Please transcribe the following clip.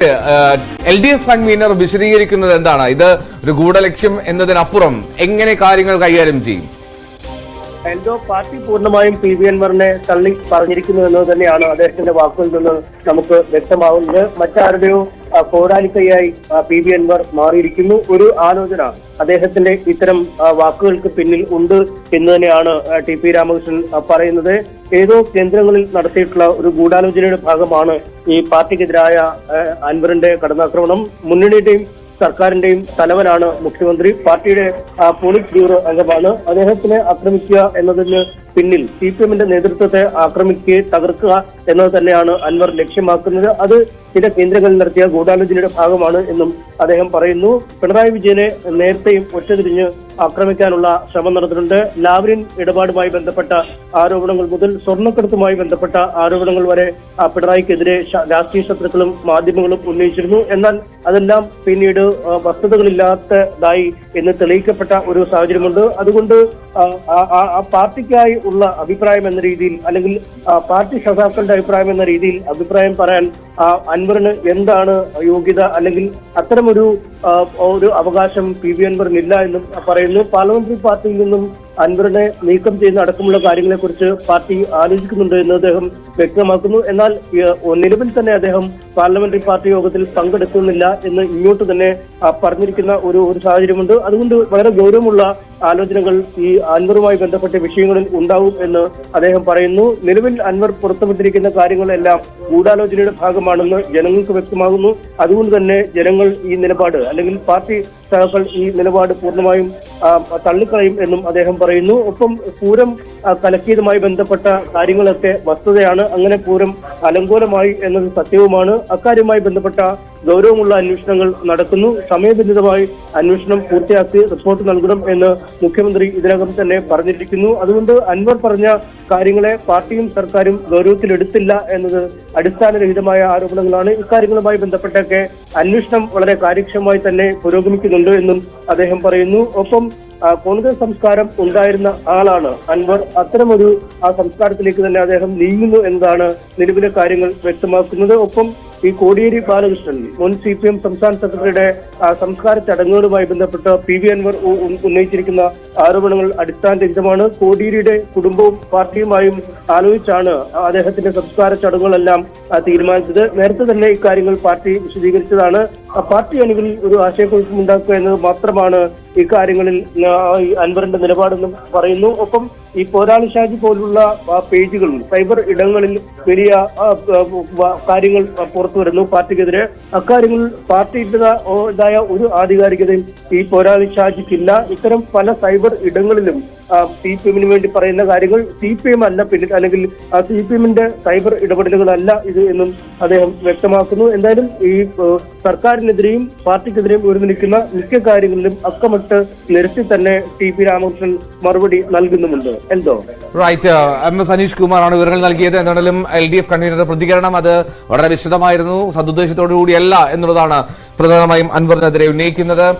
LDF convener വിശദീകരിക്കുന്നത് എന്താണ്? ഇത് ഒരു ഗൂഢലക്ഷ്യം എന്നതിനപ്പുറം എങ്ങനെ കാര്യങ്ങൾ കൈകാര്യം ചെയ്യും? എന്തോ പാർട്ടി പൂർണ്ണമായും PV അൻവറിനെ തള്ളി പറഞ്ഞിരിക്കുന്നു എന്നത് തന്നെയാണ് അദ്ദേഹത്തിന്റെ വാക്കുകളിൽ നിന്ന് നമുക്ക് വ്യക്തമാവുന്നത്. മറ്റാരുടെയോ പോരാളിക്കയായി PV അൻവർ മാറിയിരിക്കുന്നു. ഒരു ആലോചന അദ്ദേഹത്തിന്റെ ഇത്തരം വാക്കുകൾക്ക് പിന്നിൽ ഉണ്ട് എന്ന് തന്നെയാണ് TP രാമകൃഷ്ണൻ പറയുന്നത്. ഏതോ കേന്ദ്രങ്ങളിൽ നടത്തിയിട്ടുള്ള ഒരു ഗൂഢാലോചനയുടെ ഭാഗമാണ് ഈ പാർട്ടിക്കെതിരായ അൻവറിന്റെ കടന്നാക്രമണം. മുന്നണിയുടെയും സർക്കാരിന്റെയും തലവനാണ് മുഖ്യമന്ത്രി, പാർട്ടിയുടെ പോളിറ്റ് ബ്യൂറോ അംഗമാണ്. അദ്ദേഹത്തിനെ ആക്രമിക്കുക എന്നതിന് പിന്നിൽ CPM-ന്റെ നേതൃത്വത്തെ ആക്രമിക്കുകയും തകർക്കുക എന്നത് തന്നെയാണ് അൻവർ ലക്ഷ്യമാക്കുന്നത്. അത് ചില കേന്ദ്രങ്ങളിൽ നടത്തിയ ഗൂഢാലോചനയുടെ ഭാഗമാണ് എന്നും അദ്ദേഹം പറയുന്നു. പിണറായി വിജയനെ നേരത്തെയും ഒറ്റതിരിഞ്ഞ് ആക്രമിക്കാനുള്ള ശ്രമം നടന്നിട്ടുണ്ട്. ലാവ്ലിൻ ഇടപാടുമായി ബന്ധപ്പെട്ട ആരോപണങ്ങൾ മുതൽ സ്വർണ്ണക്കടത്തുമായി ബന്ധപ്പെട്ട ആരോപണങ്ങൾ വരെ പിണറായിക്കെതിരെ രാഷ്ട്രീയ ശത്രുക്കളും മാധ്യമങ്ങളും ഉന്നയിച്ചിരുന്നു. എന്നാൽ അതെല്ലാം പിന്നീട് വസ്തുതകളില്ലാത്തതായി എന്ന് തെളിയിക്കപ്പെട്ട ഒരു സാഹചര്യമുണ്ട്. അതുകൊണ്ട് ആ പാർട്ടിക്കായി ഉള്ള അഭിപ്രായം എന്ന രീതിയിൽ, അല്ലെങ്കിൽ പാർട്ടി സഖാക്കളുടെ അഭിപ്രായം എന്ന രീതിയിൽ അഭിപ്രായം പറയാൻ അൻവറിന് എന്താണ് യോഗ്യത, അല്ലെങ്കിൽ അത്തരമൊരു അവകാശം PV അൻവറിനില്ല എന്നും പറയുന്നു. പാർലമെന്ററി പാർട്ടിയിൽ നിന്നും അൻവറിനെ നീക്കം ചെയ്യുന്ന അടക്കമുള്ള കാര്യങ്ങളെ കുറിച്ച് പാർട്ടി ആലോചിക്കുന്നുണ്ട് എന്ന് അദ്ദേഹം വ്യക്തമാക്കുന്നു. എന്നാൽ നിലവിൽ തന്നെ അദ്ദേഹം പാർലമെന്ററി പാർട്ടി യോഗത്തിൽ പങ്കെടുക്കുന്നില്ല എന്ന് ഇങ്ങോട്ട് തന്നെ പറഞ്ഞിരിക്കുന്ന ഒരു സാഹചര്യമുണ്ട്. അതുകൊണ്ട് വളരെ ഗൗരവമുള്ള ആലോചനകൾ ഈ അൻവറുമായി ബന്ധപ്പെട്ട വിഷയങ്ങളിൽ ഉണ്ടാവും എന്ന് അദ്ദേഹം പറയുന്നു. നിലവിൽ അൻവർ പുറത്തുവിട്ടിരിക്കുന്ന കാര്യങ്ങളെല്ലാം ഗൂഢാലോചനയുടെ ഭാഗമാണെന്ന് ജനങ്ങൾക്ക് വ്യക്തമാകുന്നു. അതുകൊണ്ട് തന്നെ ജനങ്ങൾ ഈ നിലപാട്, അല്ലെങ്കിൽ പാർട്ടി സഖാക്കൾ ഈ നിലപാട് പൂർണ്ണമായും തള്ളിക്കളയും എന്നും അദ്ദേഹം പറയുന്നു. ഒപ്പം പൂരം കലക്കിയതുമായി ബന്ധപ്പെട്ട കാര്യങ്ങളൊക്കെ വസ്തുതയാണ്. അങ്ങനെ പൂരം അലങ്കോലമായി എന്നത് സത്യവുമാണ്. അക്കാര്യവുമായി ബന്ധപ്പെട്ട ഗൗരവമുള്ള അന്വേഷണങ്ങൾ നടക്കുന്നു. സമയബന്ധിതമായി അന്വേഷണം പൂർത്തിയാക്കി റിപ്പോർട്ട് നൽകണം എന്ന് മുഖ്യമന്ത്രി ഇതിനകം തന്നെ പറഞ്ഞിരിക്കുന്നു. അതുകൊണ്ട് അൻവർ പറഞ്ഞ കാര്യങ്ങളെ പാർട്ടിയും സർക്കാരും ഗൗരവത്തിലെടുത്തില്ല എന്നത് അടിസ്ഥാനരഹിതമായ ആരോപണങ്ങളാണ്. ഇക്കാര്യങ്ങളുമായി ബന്ധപ്പെട്ടൊക്കെ അന്വേഷണം വളരെ കാര്യക്ഷമമായി തന്നെ പുരോഗമിക്കുന്നുണ്ട് എന്നും അദ്ദേഹം പറയുന്നു. ഒപ്പം കോൺഗ്രസ് സംസ്കാരം ഉണ്ടായിരുന്ന ആളാണ് അൻവർ. അത്തരമൊരു സംസ്കാരത്തിലേക്ക് തന്നെ അദ്ദേഹം നീങ്ങുന്നു എന്നതാണ് നിലവിലെ കാര്യങ്ങൾ വ്യക്തമാക്കുന്നത്. ഒപ്പം ഈ കോടിയേരി ബാലകൃഷ്ണൻ, മുൻ CPM സംസ്ഥാന സെക്രട്ടറിയുടെ സംസ്കാര ചടങ്ങുകളുമായി ബന്ധപ്പെട്ട് PV അൻവർ ഉന്നയിച്ചിരിക്കുന്ന ആരോപണങ്ങൾ അടിസ്ഥാനരഹിതമാണ്. കോടിയേരിയുടെ കുടുംബവും പാർട്ടിയുമായും ആലോചിച്ചാണ് അദ്ദേഹത്തിന്റെ സംസ്കാര ചടങ്ങുകളെല്ലാം തീരുമാനിച്ചത്. നേരത്തെ തന്നെ ഇക്കാര്യങ്ങൾ പാർട്ടി വിശദീകരിച്ചതാണ്. പാർട്ടി അണികളിൽ ഒരു ആശയക്കുഴപ്പമുണ്ടാക്കുക എന്നത് മാത്രമാണ് ഇക്കാര്യങ്ങളിൽ അൻവറിന്റെ നിലപാടെന്നും പറയുന്നു. ഒപ്പം ഈ പോരാളി ഷാജി പോലുള്ള പേജുകൾ സൈബർ ഇടങ്ങളിൽ വലിയ കാര്യങ്ങൾ പുറത്തു വരുന്നു പാർട്ടിക്കെതിരെ. അക്കാര്യങ്ങളിൽ പാർട്ടിയുടേതായ ഒരു ആധികാരികതയും ഈ പോരാളി ഷാജിക്കില്ല. ഇത്തരം പല സൈബർ ഇടങ്ങളിലും CPM-ന് വേണ്ടി പറയുന്ന കാര്യങ്ങൾ CPM അല്ല പിന്നിൽ, അല്ലെങ്കിൽ CPM-ന്റെ സൈബർ ഇടപെടലുകളല്ല ഇത് എന്നും അദ്ദേഹം വ്യക്തമാക്കുന്നു. എന്തായാലും ഈ സർക്കാരിനെതിരെയും പാർട്ടിക്കെതിരെയും ഉയർന്നിരിക്കുന്ന മിക്ക കാര്യങ്ങളിലും അക്കമിട്ട് നിരത്തി തന്നെ TP രാമകൃഷ്ണൻ മറുപടി നൽകുന്നുമുണ്ട്. എന്തോ റൈറ്റ്, MS അനീഷ് കുമാറാണ് വിവരങ്ങൾ നൽകിയത്. എന്തായാലും LDF കൺവീനറുടെ പ്രതികരണം അത് വളരെ വിശദമായിരുന്നു, സദുദ്ദേശത്തോടു കൂടിയല്ല എന്നുള്ളതാണ് പ്രധാനമായും അൻവറിനെതിരെ ഉന്നയിക്കുന്നത്.